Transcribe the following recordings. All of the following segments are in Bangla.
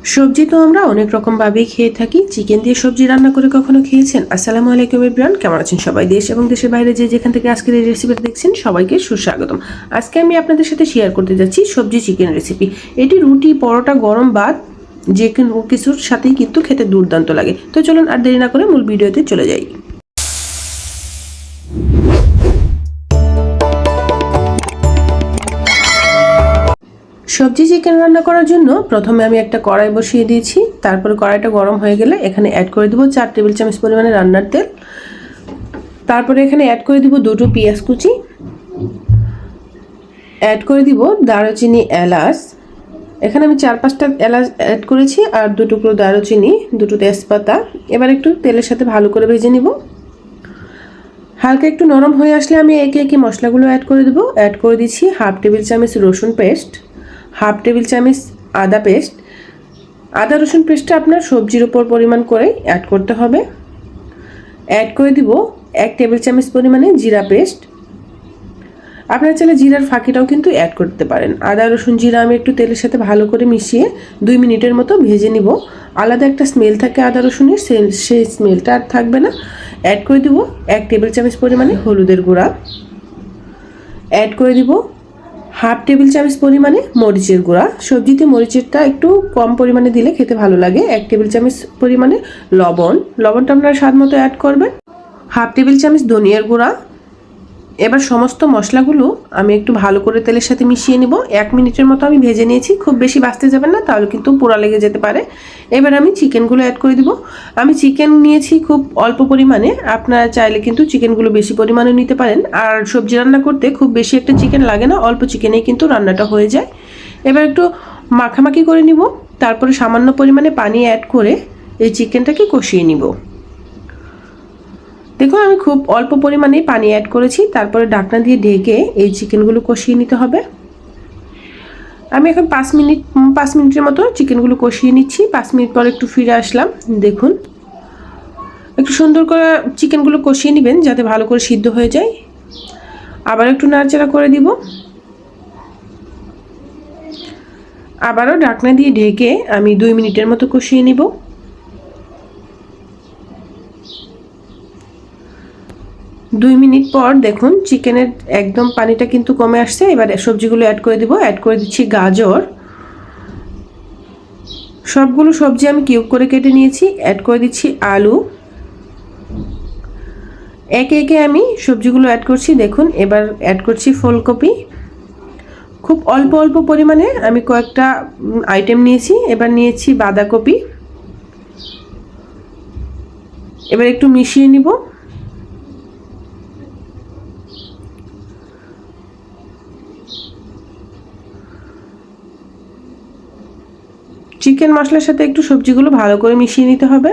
সবজি তো আমরা অনেক রকম ভাবেই খেয়ে থাকি। চিকেন দিয়ে সবজি রান্না করে কখনো খেয়েছেন? আসসালামু আলাইকুম এভরিওয়ান, কেমন আছেন সবাই? দেশ এবং দেশের বাইরে যে যেখান থেকে আজকের এই রেসিপিটা দেখছেন সবাইকে সুস্বাগতম। আজকে আমি আপনাদের সাথে শেয়ার করতে যাচ্ছি সবজি চিকেন রেসিপি। এটি রুটি, পরোটা, গরম ভাত যে কোনো কিছুর সাথেই কিন্তু খেতে দুর্দান্ত লাগে। তো চলুন আর দেরি না করে মূল ভিডিওতে চলে যাই। সবজি চিকেন রান্না করার জন্য প্রথমে আমি একটা কড়াই বসিয়ে দিয়েছি। তারপরে কড়াইটা গরম হয়ে গেলে এখানে অ্যাড করে দেবো 4 টেবিল চামচ পরিমাণে রান্নার তেল। তারপরে এখানে অ্যাড করে দিব দুটো পেঁয়াজ কুচি, অ্যাড করে দিব দারুচিনি, এলাচ। এখানে আমি 4-5টা এলাচ অ্যাড করেছি আর 2 টুকরো দারুচিনি, 2টো তেজপাতা। এবার একটু তেলের সাথে ভালো করে ভেজে নিব। হালকা একটু নরম হয়ে আসলে আমি একে একে মশলাগুলো অ্যাড করে দেবো। অ্যাড করে দিচ্ছি 1/2 টেবিল চামচ রসুন পেস্ট, 1/2 টেবিল চামচ আদা পেস্ট। আদা রসুন পেস্টটা আপনার সবজির উপর পরিমাণ করে অ্যাড করতে হবে। অ্যাড করে দিব 1 টেবিল চামচ পরিমাণে জিরা পেস্ট। আপনারা চাইলে জিরার ফাঁকিটাও কিন্তু অ্যাড করতে পারেন। আদা রসুন জিরা আমি একটু তেলের সাথে ভালো করে মিশিয়ে 2 মিনিটের মতো ভেজে নিব। আলাদা একটা স্মেল থাকে আদা রসুনের, সেই স্মেলটা আর থাকবে না। অ্যাড করে দিব 1 টেবিল চামচ পরিমাণে হলুদের গুঁড়া। অ্যাড করে দিব 1/2 টেবিল চামচ পরিমাণে মরিচের গুঁড়া। সবজিতে মরিচেরটা একটু কম পরিমাণে দিলে খেতে ভালো লাগে। 1 টেবিল চামচ পরিমাণে লবণটা আপনারা স্বাদ মতো অ্যাড করবেন। 1/2 টেবিল চামচ ধনিয়ার গুঁড়া। এবার সমস্ত মশলাগুলো আমি একটু ভালো করে তেলের সাথে মিশিয়ে নিব। 1 মিনিটের মতো আমি ভেজে নিয়েছি। খুব বেশি ভাজতে যাবেন না, তাহলে কিন্তু পোড়া লেগে যেতে পারে। এবার আমি চিকেনগুলো অ্যাড করে দিব। আমি চিকেন নিয়েছি খুব অল্প পরিমাণে, আপনারা চাইলে কিন্তু চিকেনগুলো বেশি পরিমাণে নিতে পারেন। আর সবজি রান্না করতে খুব বেশি একটা চিকেন লাগে না, অল্প চিকেনেই কিন্তু রান্নাটা হয়ে যায়। এবার একটু মাখামাখি করে নিব। তারপরে সামান্য পরিমাণে পানি অ্যাড করে এই চিকেনটাকে কষিয়ে নিব। দেখুন আমি খুব অল্প পরিমাণে পানি অ্যাড করেছি। তারপরে ঢাকনা দিয়ে ঢেকে এই চিকেনগুলো কষিয়ে নিতে হবে। আমি এখন 5 মিনিটের মতো চিকেনগুলো কষিয়ে নিচ্ছি। 5 মিনিট পর একটু ফিরে আসলাম। দেখুন একটু সুন্দর করে চিকেনগুলো কষিয়ে নেবেন যাতে ভালো করে সিদ্ধ হয়ে যায়। আবার একটু নাড়াচাড়া করে দিব। আবারও ঢাকনা দিয়ে ঢেকে আমি 2 মিনিটের মতো কষিয়ে নিব। 2 মিনিট পর দেখুন চিকেনের একদম পানিটা কিন্তু কমে আসছে। এবার সবজিগুলো অ্যাড করে দিব। অ্যাড করে দিচ্ছি গাজর। সবগুলো সবজি আমি কিউব করে কেটে নিয়েছি। অ্যাড করে দিচ্ছি আলু। একে একে আমি সবজিগুলো অ্যাড করছি। দেখুন এবার অ্যাড করছি ফুলকপি। খুব অল্প অল্প পরিমাণে আমি কয়েকটা আইটেম নিয়েছি। এবার নিয়েছি বাঁধাকপি। এবার একটু মিশিয়ে নিব। চিকেন মশলার সাথে একটু সবজিগুলো ভালো করে মিশিয়ে নিতে হবে।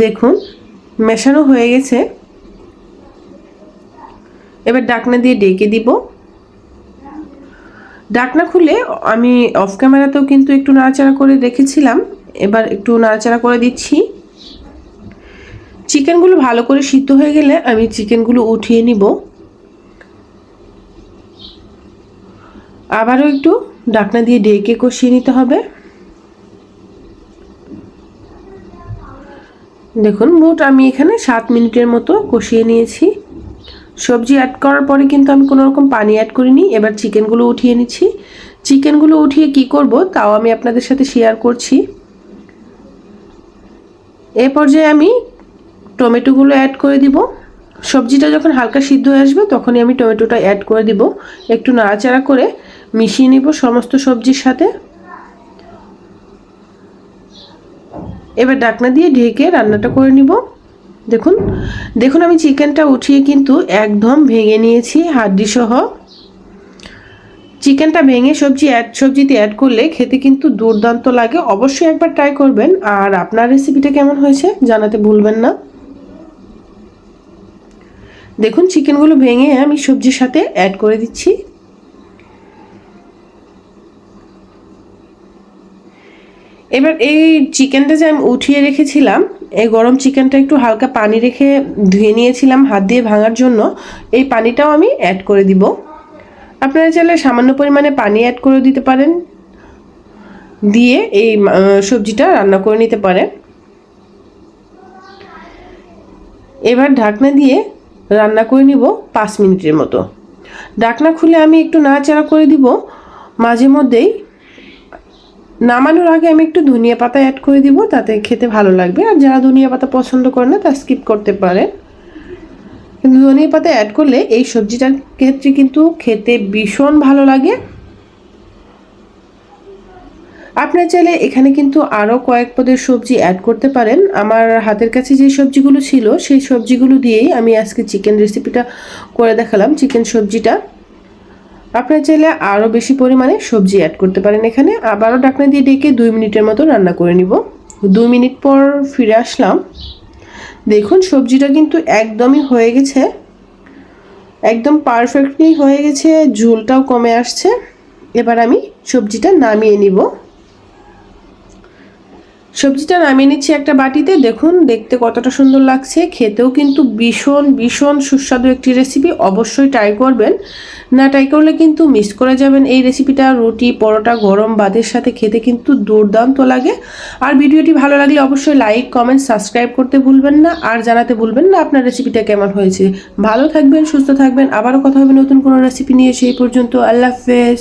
দেখুন মেশানো হয়ে গেছে। এবার ঢাকনা দিয়ে ঢেকে দিব। ঢাকনা খুলে আমি অফ ক্যামেরাতেও কিন্তু একটু নাড়াচাড়া করে রেখেছিলাম। এবার একটু নাড়াচাড়া করে দিচ্ছি। চিকেনগুলো ভালো করে সিদ্ধ হয়ে গেলে আমি চিকেনগুলো উঠিয়ে নিব। আবারও একটু ঢাকনা দিয়ে ঢেকে কষিয়ে নিতে হবে। দেখুন মোট আমি এখানে 7 মিনিটের মতো কষিয়ে নিয়েছি। সবজি অ্যাড করার পরে কিন্তু আমি কোনো রকম পানি অ্যাড করিনি। এবার চিকেনগুলো উঠিয়ে নিচ্ছি। চিকেনগুলো উঠিয়ে কি করব তাও আমি আপনাদের সাথে শেয়ার করছি। এ পর্যায়ে আমি টমেটোগুলো অ্যাড করে দিব। সবজিটা যখন হালকা সিদ্ধ হয়ে আসবে তখনই আমি টমেটোটা অ্যাড করে দিব। একটু নাড়াচাড়া করে মিশিয়ে নিব সমস্ত সবজির সাথে। এবার ঢাকনা দিয়ে ঢেকে রান্নাটা করে নিব। দেখুন দেখুন আমি চিকেনটা উঠিয়ে কিন্তু একদম ভেঙে নিয়েছি হাড্ডি সহ। চিকেনটা ভেঙে সবজিতে অ্যাড করলে খেতে কিন্তু দুর্দান্ত লাগে। অবশ্যই একবার ট্রাই করবেন। আর আপনার রেসিপিটা কেমন হয়েছে জানাতে ভুলবেন না। দেখুন চিকেনগুলো ভেঙে আমি সবজির সাথে অ্যাড করে দিচ্ছি। এবার এই চিকেনটা যে আমি উঠিয়ে রেখেছিলাম, এই গরম চিকেনটা একটু হালকা পানি রেখে ধুয়ে নিয়েছিলাম হাত দিয়ে ভাঙার জন্য, এই পানিটাও আমি অ্যাড করে দিব। আপনারা চাইলে সামান্য পরিমাণে পানি অ্যাড করে দিতে পারেন, দিয়ে এই সবজিটা রান্না করে নিতে পারেন। এবার ঢাকনা দিয়ে রান্না করে নিব 5 মিনিটের মতো। ঢাকনা খুলে আমি একটু নাড়াচাড়া করে দিব মাঝে মধ্যেই। নামানোর আগে আমি একটু ধনিয়া পাতা অ্যাড করে দিব, তাতে খেতে ভালো লাগবে। আর যারা ধনিয়া পাতা পছন্দ করে না, তা স্কিপ করতে পারেন। কিন্তু ধনিয়া পাতা অ্যাড করলে এই সবজিটার ক্ষেত্রে কিন্তু খেতে ভীষণ ভালো লাগে। আপনারা চাইলে এখানে কিন্তু আরও কয়েক পদের সবজি অ্যাড করতে পারেন। আমার হাতের কাছে যে সবজিগুলো ছিল সেই সবজিগুলো দিয়েই আমি আজকে চিকেন রেসিপিটা করে দেখালাম, চিকেন সবজিটা। আপনারা চাইলে আরও বেশি পরিমাণে সবজি অ্যাড করতে পারেন এখানে। আবারও ঢাকনা দিয়ে ডেকে 2 মিনিটের মতো রান্না করে নিব। 2 মিনিট পর ফিরে আসলাম। দেখুন সবজিটা কিন্তু একদমই হয়ে গেছে, একদম পারফেক্টলি হয়ে গেছে, ঝোলটাও কমে আসছে। এবার আমি সবজিটা নামিয়ে নিব। সবজিটা নামিয়ে নিচ্ছি একটা বাটিতে। দেখুন দেখতে কতটা সুন্দর লাগছে, খেতেও কিন্তু ভীষণ ভীষণ সুস্বাদু একটি রেসিপি। অবশ্যই ট্রাই করবেন, না ট্রাই করলে কিন্তু মিস করে যাবেন এই রেসিপিটা। রুটি, পরোটা, গরম ভাতের সাথে খেতে কিন্তু দুর্দান্ত লাগে। আর ভিডিওটি ভালো লাগলে অবশ্যই লাইক, কমেন্ট, সাবস্ক্রাইব করতে ভুলবেন না, আর জানাতে ভুলবেন না আপনার রেসিপিটা কেমন হয়েছে। ভালো থাকবেন, সুস্থ থাকবেন, আবারও কথা হবে নতুন কোনো রেসিপি নিয়ে। সেই পর্যন্ত আল্লাহ হাফেজ।